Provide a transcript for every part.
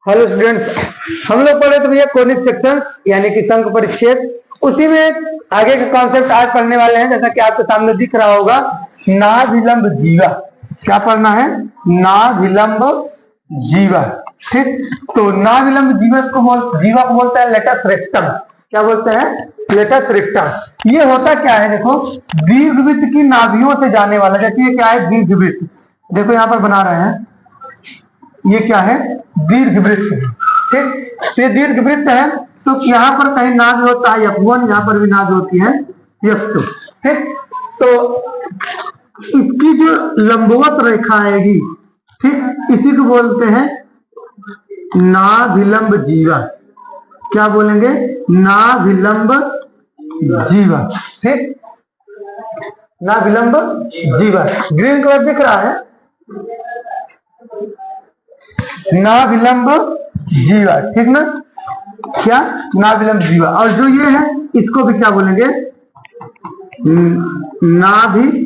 Hello students, हम लोग पढ़े थे भैया कोनिक सेक्शंस यानी कि शंकु परिच्छेद। उसी में आगे के कॉन्सेप्ट आज पढ़ने वाले हैं। जैसा कि आपके सामने दिख रहा होगा, नाभिलंब जीवा। क्या पढ़ना है? नाभिलंब जीवा। ठीक, तो नाभिलंब जीवा को बोलते हैं लेटस रेक्टम। क्या बोलते हैं? Latus rectum. ये होता क्या है? देखो, दीर्घवृत्त की नाभियों से जाने वाला। जैसे ये क्या है? दीर्घवृत्त। देखो यहाँ पर बना रहे हैं, ये क्या है? दीर्घवृत्त है। ठीक, तो ये दीर्घवृत्त है, तो यहाँ पर कहीं नाभ होता है F1, यहाँ पर भी नाभ होती है F2। ठीक, तो इसकी जो लंबवत रेखा आएगी, ठीक, इसी को बोलते हैं नाभिलंब जीवा। क्या बोलेंगे? नाभिलंब जीवा। ठीक, नाभिलंब जीवा। ग्रीन कलर दिख रहा है, नाभिलंब जीवा। ठीक ना? क्या? नाभिलंब जीवा। और जो ये है, इसको भी क्या बोलेंगे? नाभिलंब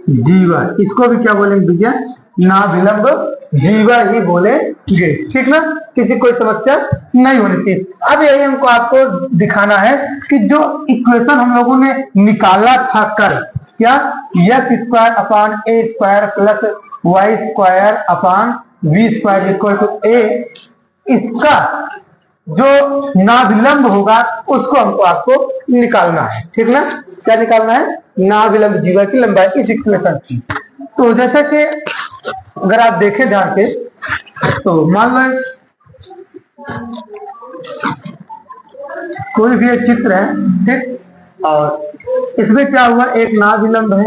जीवा। इसको भी क्या बोलेंगे भैया? नाभिलंब जीवा ही बोलेंगे। ठीक ना? किसी कोई समस्या नहीं होनी चाहिए। अब यही हमको आपको दिखाना है कि जो इक्वेशन हम लोगों ने निकाला था कल, क्या? x² plus y² upon v² equal to a, इसका जो नाभिलंब होगा उसको हमको आपको निकालना है। ठीक ना? क्या निकालना है? नाभिलंब जीवा की लंबाई इस इक्वेशन की। तो जैसे कि अगर आप देखें ध्यान से, तो मान लो कोई भी एक चित्र है, ठीक, और इसमें क्या हुआ? एक नाभिलंब है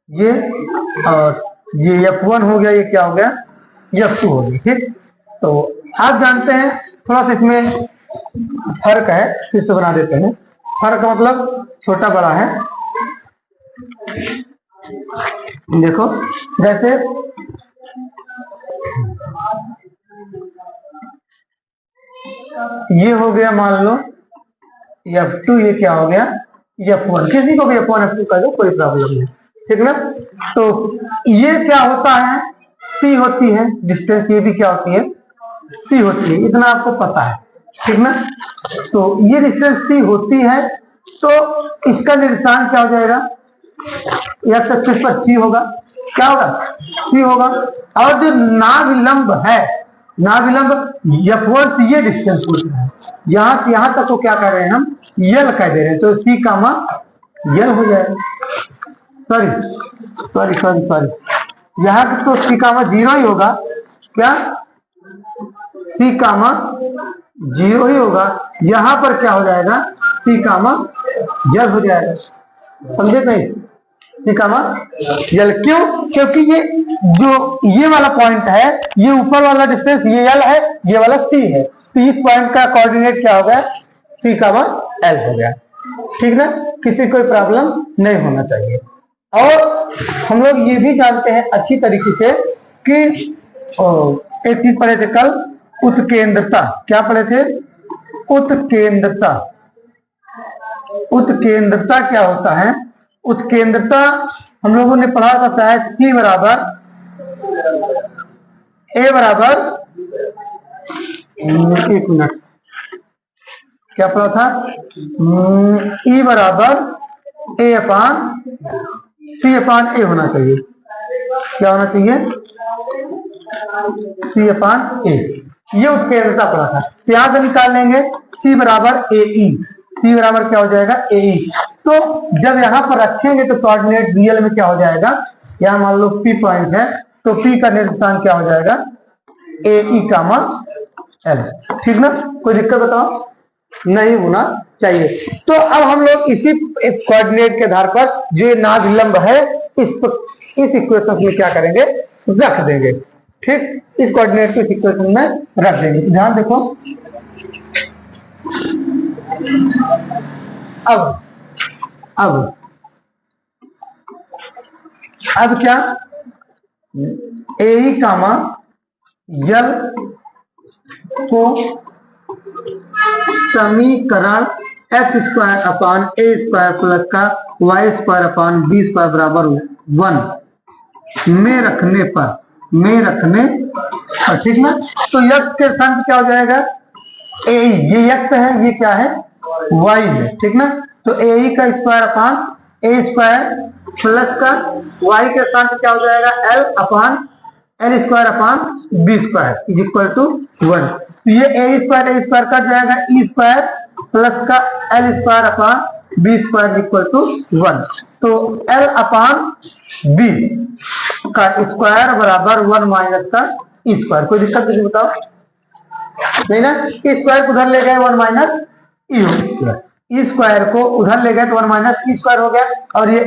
ये, और ये F1 हो गया, ये क्या हो गया? F2 हो गया। ठीक, तो आप जानते हैं थोड़ा सा इसमें फर्क है, फिर से बना देते हैं। फर्क का मतलब छोटा बड़ा है। देखो, जैसे ये हो गया मान लो F2, ये क्या हो गया? F1। किसी को भी F1 F2 कर दो, कोई प्रॉब्लम नहीं। ठीक ना? तो ये क्या होता है? C होती है डिस्टेंस। ये भी क्या होती है? C होती है। इतना आपको पता है। ठीक ना? तो ये डिस्टेंस C होती है, तो इसका निशान क्या हो जाएगा? x एक्सिस पर C होगा। क्या होगा? C होगा। और जो नाभिलंब है, नाभिलंब F1 से ये डिस्टेंस होता है, यहां से यहां तक को क्या कर रहे हैं हम? यल कह दे रहे हैं। तो C कामा यल हो जाएगा। सॉरी, यहाँ तो C कामा 0 ही होगा। क्या? C कामा 0 ही होगा। यहाँ पर क्या हो जाएगा? C कामा यल हो जाएगा। समझे नहीं? C कामा यल। क्यों? क्योंकि ये वाला पॉइंट है, ये ऊपर वाला डिस्टेंस ये यल है, ये वाला C है, तो इस पॉइंट का कोऑर्डिनेट क्या हो गया? C कामा L हो गया। ठीक ना? किसी कोई प्रॉब्लम नहीं होना चाहिए। और हम लोग ये भी जानते हैं अच्छी तरीके से कि एक चीज पढ़े थे कल, उत्केंद्रता। क्या पढ़े थे? उत्केंद्रता। उत्केंद्रता क्या होता है? उत्केंद्रता हम लोगों ने पढ़ा था शायद C बराबर A बराबर, एक मिनट, क्या पढ़ा था? E बराबर A upon C upon A होना चाहिए। क्या होना चाहिए? C upon A। ये उत्केंद्रता पढ़ा था। तो यहां से निकाल लेंगे C बराबर AE। C बराबर क्या हो जाएगा? AE। तो जब यहां पर रखेंगे तो कोऑर्डिनेट रियल में क्या हो जाएगा? यहां मान लो P पॉइंट है, तो P का निशान क्या हो जाएगा? AE कामा L। ठीक ना? कोई दिक्कत बताओ? नहीं होना चाहिए। तो अब हम लोग इसी कोऑर्डिनेट के आधार पर जो नाभिलंब है, इस इक्वेशन में क्या करेंगे? रख देंगे। ठीक, इस कोऑर्डिनेट को इस इक्वेशन में रख देंगे। ध्यान देखो, अब क्या? AE कामा यल को समीकरण x² अपान a² प्लस का y² अपान b² बराबर 1 में रखने पर में रखने पर, ठीक ना। तो यक्स के स्थान पर क्या हो जाएगा, ए, ये यक्स है, ये क्या है, वाई है, ठीक ना। तो ए का square upon a square plus का वाई के स्थान पर क्या हो जाएगा, l upon l square upon b square is equal to 1। तो ये ए स्क्वायर कट जाएगा, ई स्क्वायर प्लस का l square upon b square equal to 1। तो एल अपान बी का स्क्वायर बराबर 1 माइनस का ई स्क्वायर। कोई दिक्कत नहीं, बताओ नहीं ना। ई स्क्वायर को उधर ले गए 1 माइनस ई हो गया, ई स्क्वायर को उधर ले गए तो 1 माइनस ई स्क्वायर हो गया, और ये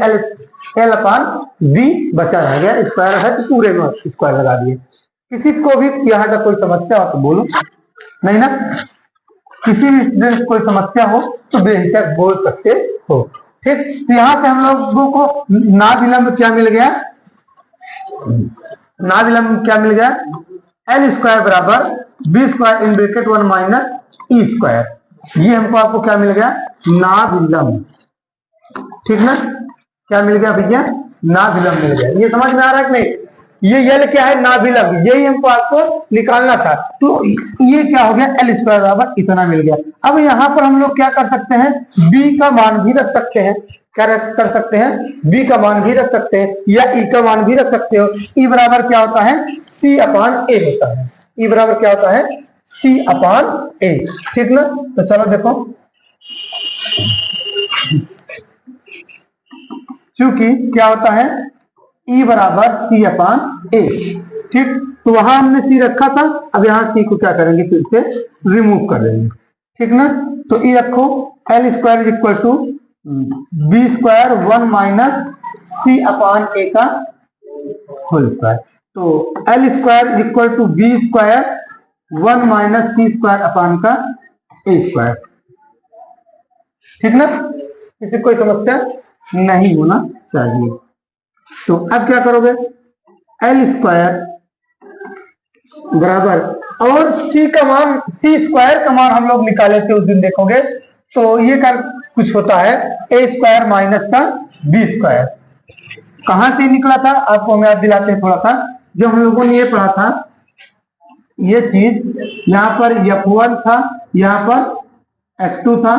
एल अपान बी बचा रह गया, स्क्वायर है तो पूरे में स्क्वायर लगा दिए। किसी को भी यहाँ तक कोई समस्या हो तो बोलो, नहीं ना। किसी भी स्टूडेंट कोई समस्या हो तो बेहिचक बोल सकते हो, ठीक। तो यहाँ से हम लोगों को नाविलंब क्या मिल गया, नाविलंब क्या मिल गया, एल स्क्वायर बराबर b square in bracket 1 minus e square. ये हमको आपको क्या मिल गया, नाविलंब, ठीक ना। क्या मिल गया भैया, नाविलंब मिल गया। ये समझ में आ रहा है कि नहीं, ये यल क्या है, नाविलंब, यही हमको आपको निकालना था। तो ये क्या हो गया, एल स्क्वायर बराबर इतना मिल गया। अब यहाँ पर हम लोग क्या कर सकते हैं, बी का मान भी रख सकते हैं। क्या कर सकते हैं, बी का मान भी रख सकते हैं, या ई का मान भी रख सकते हो। ई बराबर क्या होता है, सी अपान ए होता है। ई बराबर क्या होता है, सी अपान ए, ठीक ना। तो चलो देखो, क्योंकि क्या होता है, ई बराबर सी अपान ए, ठीक। तो वहां हमने सी रखा था, अब यहाँ सी को क्या करेंगे, फिर से रिमूव कर देंगे, ठीक ना। तो ई रखो, L square is equal to B square 1 minus C upon A का होल स्क्वायर। तो L square is equal to B square 1 minus C square upon का ए स्क्वायर, ठीक ना। किसी कोई समस्या नहीं होना चाहिए। तो अब क्या करोगे, एल स्क्वायर बराबर, और सी का मान, सी स्क्वायर का मान हम लोग निकाले थे उस दिन, देखोगे तो ये कर कुछ होता है, ए स्क्वायर माइनस का बी स्क्वायर। कहां से निकला था आपको हम याद दिलाते हैं थोड़ा सा। जब हम लोगों ने ये पढ़ा था, ये चीज यहाँ पर F1 था, यहाँ पर F2 था,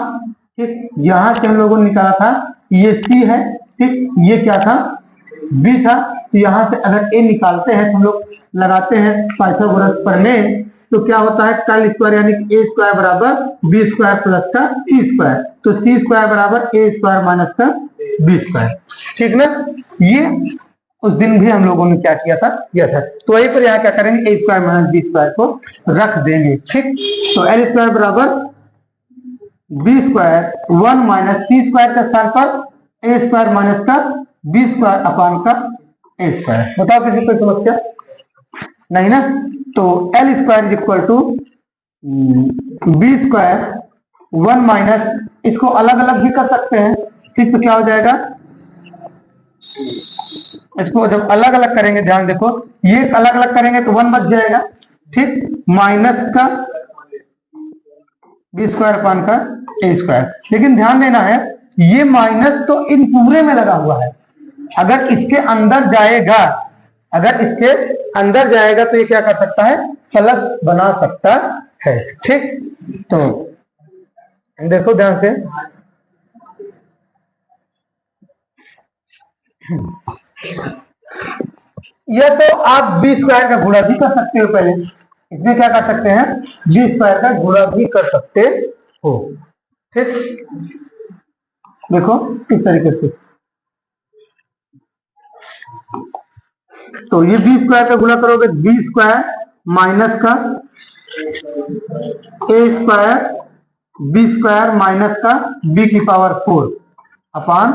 ठीक। यहां से हम लोगों ने निकाला था, ये C है, ठीक। ये क्या था, B था। तो यहां से अगर A निकालते हैं तो हम लोग लगाते हैं पाइथागोरस प्रमेय, तो क्या होता है, कर्ल स्क्वायर यानी कि ए स्क्वायर बराबर बी स्क्वायर प्लस का सी स्क्वायर। तो सी स्क्वायर बराबर ए स्क्वायर माइनस का बी स्क्वायर, ठीक ना। ये उस दिन भी हम लोगों ने क्या किया था, तो वहीं पर यहाँ क्या करेंगे, ए स्क्वायर माइनस बी स्क्वायर को रख देंगे, ठीक। तो एल स्क्वायर बराबर b square 1 minus C square के स्थान पर ए स्क्वायर माइनस का बी स्क्वायर अपान का ए स्क्वायर। बताओ किसी कोई समस्या नहीं ना। तो L square is equal to B square 1 minus, इसको अलग अलग भी कर सकते हैं, ठीक। तो क्या हो जाएगा, इसको जब अलग अलग करेंगे, ध्यान देखो, ये अलग अलग करेंगे तो 1 बच जाएगा, ठीक। माइनस का बी स्क्वायर अपान का ए स्क्वायर। लेकिन ध्यान देना है, ये माइनस तो इन पूरे में लगा हुआ है, अगर इसके अंदर जाएगा, अगर इसके अंदर जाएगा तो ये क्या कर सकता है, प्लस बना सकता है, ठीक। तो देखो ध्यान से, यह तो आप बी स्क्वायर का गुणा भी कर सकते हो, पहले इसमें क्या कर सकते हैं, बी स्क्वायर का गुणा भी कर सकते हो, ठीक। देखो इस तरीके से, तो ये बी स्क्वायर का गुणा करोगे, बी स्क्वायर माइनस का ए स्क्वायर बी स्क्वायर माइनस का बी की पावर 4 अपान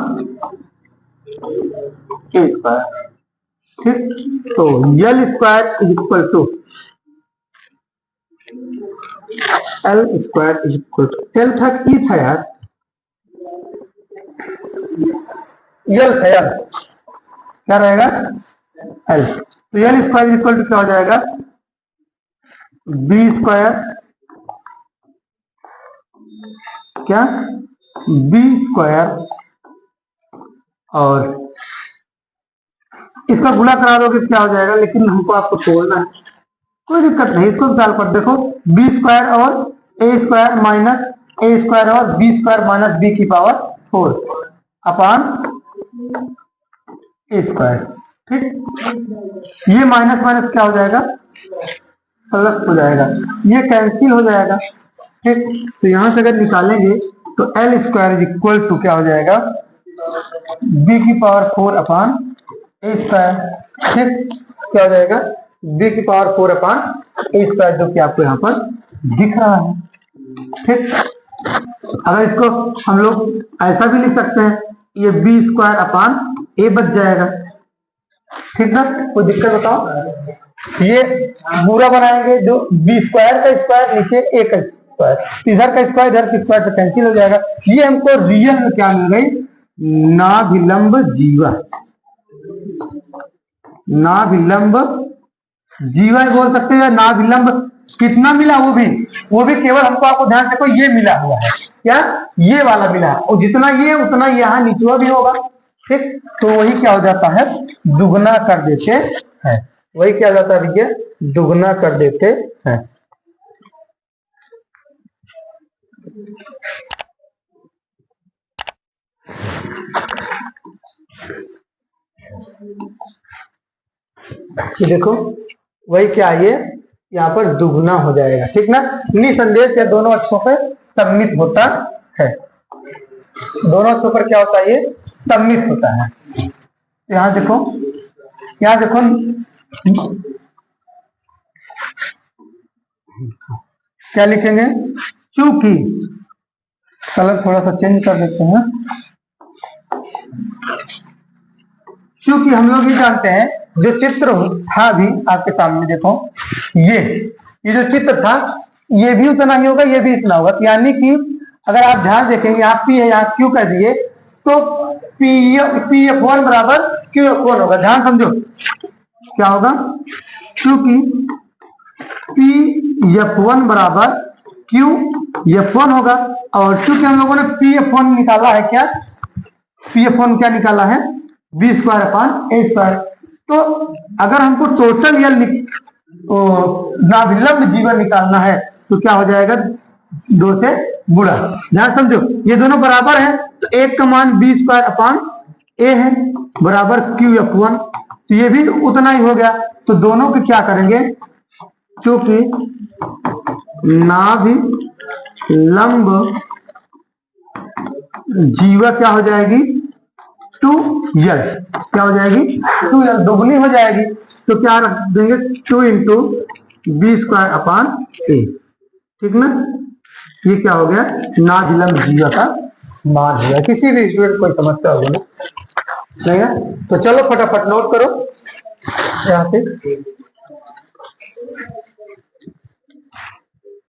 ए स्क्वायर, ठीक। तो l square is equal to l square is equal to, l था ई था यार, यल था यार, क्या रहेगा एल। तो l square is equal to क्या हो जाएगा, बी स्क्वायर क्या, बी स्क्वायर और इसका गुणा करा दोगे क्या हो जाएगा, लेकिन हमको आपको तोड़ना है, कोई दिक्कत नहीं, इसको सॉल्व कर देखो। बी स्क्वायर और ए स्क्वायर माइनस ए स्क्वायर और बी स्क्वायर माइनस बी की पावर 4 अपान ए स्क्वायर। ठीक, ये माइनस माइनस क्या हो जाएगा, प्लस हो जाएगा, ये कैंसिल हो जाएगा। ठीक, तो यहां से अगर निकालेंगे तो L square is equal to क्या हो जाएगा, बी की पावर 4 अपान ए स्क्वायर। ठीक, क्या हो जाएगा, बी की पावर 4 अपान ए स्क्वायर, जो कि आपको यहाँ पर दिख रहा है। ठीक, अगर इसको हम लोग ऐसा भी लिख सकते हैं, ये बी स्क्वायर अपान ए बच जाएगा। ठीक ना, कोई दिक्कत बताओ। ये पूरा बनाएंगे, जो बी स्क्वायर का स्क्वायर नीचे ए का स्क्वायर, इधर का स्क्वायर इधर का स्क्वायर से कैंसिल हो जाएगा। ये हमको रियल में क्या मिल गई, नाभिलंब जीवा। नाभिलंब जीवा बोल सकते हैं, नाभिलंब कितना मिला, वो भी केवल हमको, आपको ध्यान रखो, ये मिला हुआ है क्या, ये वाला मिला, और जितना ये उतना यहाँ नीचवा भी होगा। ठीक, तो वही क्या हो जाता है, दुगना कर देते हैं, वही क्या हो जाता है भैया, दुगना कर देते हैं। देखो वही क्या, ये यहाँ पर दुगना हो जाएगा। ठीक ना, निसंदेह या दोनों अक्षों पर सम्मित होता है, दोनों अक्षों पर क्या होता है, ये सम्मित होता है। यहाँ देखो, यहाँ देखो, क्या लिखेंगे, चूंकि, कलर थोड़ा सा चेंज कर देते हैं, क्योंकि हम लोग ये जानते हैं, जो चित्र था भी आपके सामने, देखो ये जो चित्र था, ये भी उतना ही होगा, ये भी इतना होगा, यानी कि अगर आप ध्यान देखेंगे, यहाँ पी है, यहाँ क्यू कर दिए, तो पी एफ वन बराबर क्यू एफ वन होगा। ध्यान समझो, क्या होगा, क्योंकि पी एफ वन बराबर क्यू एफ वन होगा, और क्योंकि हम लोगों ने पी एफ वन निकाला है, क्या पी एफ वन क्या निकाला है, B square upon a square. तो अगर हमको टोटल या नाभिलंब जीवन निकालना है, तो क्या हो जाएगा, 2 से गुणा। ध्यान समझो, ये दोनों बराबर है, तो एक का मान बी स्क्वायर अपान ए है बराबर क्यू एफ वन, तो ये भी उतना ही हो गया। तो दोनों के क्या करेंगे, क्योंकि नाभिलंब जीवा क्या हो जाएगी, 2l, क्या हो जाएगी, 2l, दोगुनी हो जाएगी। तो क्या रख देंगे, 2 इंटू बी स्क्वायर अपान ए। ठीक ना, ये क्या हो गया, नाभिलंब जीवा का मान हुआ। किसी भी स्टूडेंट कोई समस्या होगी ना, नहीं है, तो चलो फटाफट नोट करो यहाँ पे।